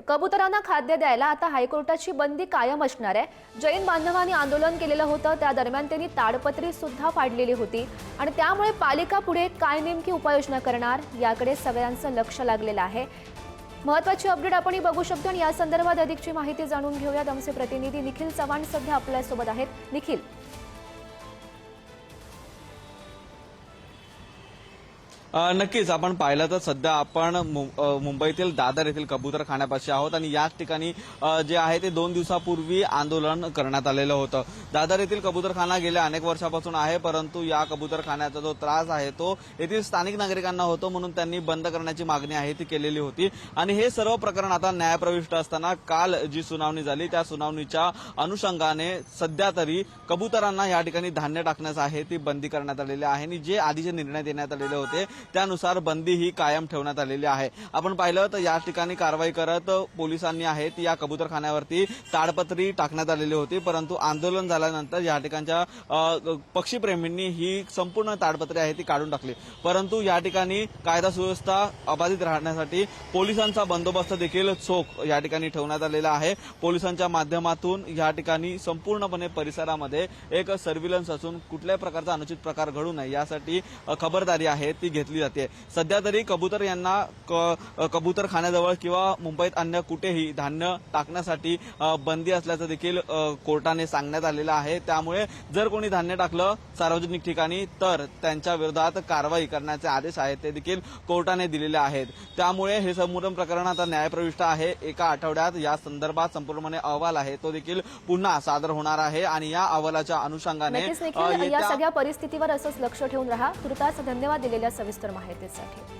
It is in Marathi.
कबुतरांना खाद्य द्यायला आता हायकोर्टाची बंदी कायम असणार आहे। जैन बांधवांनी आंदोलन केलेलं होतं, त्या दरम्यान त्यांनी ताडपत्री सुद्धा फाडलेली होती आणि त्यामुळे पालिका पुढे काय नेमकी उपाययोजना करणार याकडे सगळ्यांचं लक्ष लागलेलं आहे। महत्त्वाची अपडेट आपणही बघू शकतो आणि या संदर्भात अधिकची माहिती जाणून घेऊयात। आमचे प्रतिनिधी निखिल चव्हाण सध्या आपल्यासोबत आहेत। निखिल, नक्कीच आपण पाहिलं तर सध्या आपण मुंबईतील दादर येथील कबूतरखान्यापाशी आहोत आणि याच ठिकाणी जे आहे ते 2 दिवसापूर्वी आंदोलन करण्यात आलेलं होतं। दादर येथील कबूतरखाना गेल्या अनेक वर्षापासून आहे, परंतु या कबूतरखान्याचा जो त्रास आहे तो येथील स्थानिक नागरिकांना होतो, म्हणून त्यांनी बंद करण्याची मागणी आहे ती केलेली होती। आणि हे सर्व प्रकरण आता न्यायप्रविष्ट असताना काल जी सुनावणी झाली त्या सुनावणीच्या अनुषंगाने सध्या तरी कबूतरांना या ठिकाणी धान्य टाकण्यास आहे ती बंदी करण्यात आलेली आहे आणि जे आधीचे निर्णय देण्यात आलेले होते त्यानुसार बंदी ही कायम ठेवण्यात आलेली आहे। आपण पाहिलं तर या ठिकाणी कारवाई करत पोलिसांनी आहेत या कबूतरखान्यावरती ताडपत्री टाकण्यात आलेली होती, परंतु आंदोलन झाल्यानंतर या ठिकाणच्या पक्षीप्रेमींनी ही संपूर्ण ताडपत्री आहे ती काढून टाकली। परंतु या ठिकाणी कायदा सुव्यवस्था अबाधित राहण्यासाठी पोलिसांचा बंदोबस्त देखील चोख या ठिकाणी ठेवण्यात आलेला आहे। पोलिसांच्या माध्यमातून या ठिकाणी संपूर्णपणे परिसरामध्ये एक सर्व्हिलन्स असून कुठल्याही प्रकारचा अनुचित प्रकार घडू नये यासाठी खबरदारी आहे ती घेतली जाते। सध्या तरी कबूतर यांना कबूतरखान्याजवळ किंवा मुंबईत अन्य कुठेही धान्य टाकण्यासाठी बंदी असल्याचं देखील कोर्टाने सांगण्यात आलेलं आहे। त्यामुळे जर कोणी धान्य टाकलं सार्वजनिक ठिकाणी तर त्यांच्या विरोधात कारवाई करण्याचे आदेश आहेत ते देखील कोर्टाने दिलेले आहेत। त्यामुळे हे संपूर्ण प्रकरण आता न्यायप्रविष्ट आहे। एका आठवड्यात या संदर्भात संपूर्णपणे अहवाल आहे तो देखील पुन्हा सादर होणार आहे आणि या अहवालाच्या अनुषंगाने या सगळ्या परिस्थितीवर असंच लक्ष ठेवून राहा। तुर्तास धन्यवाद दिलेल्या सविस्तर माहितीसाठी।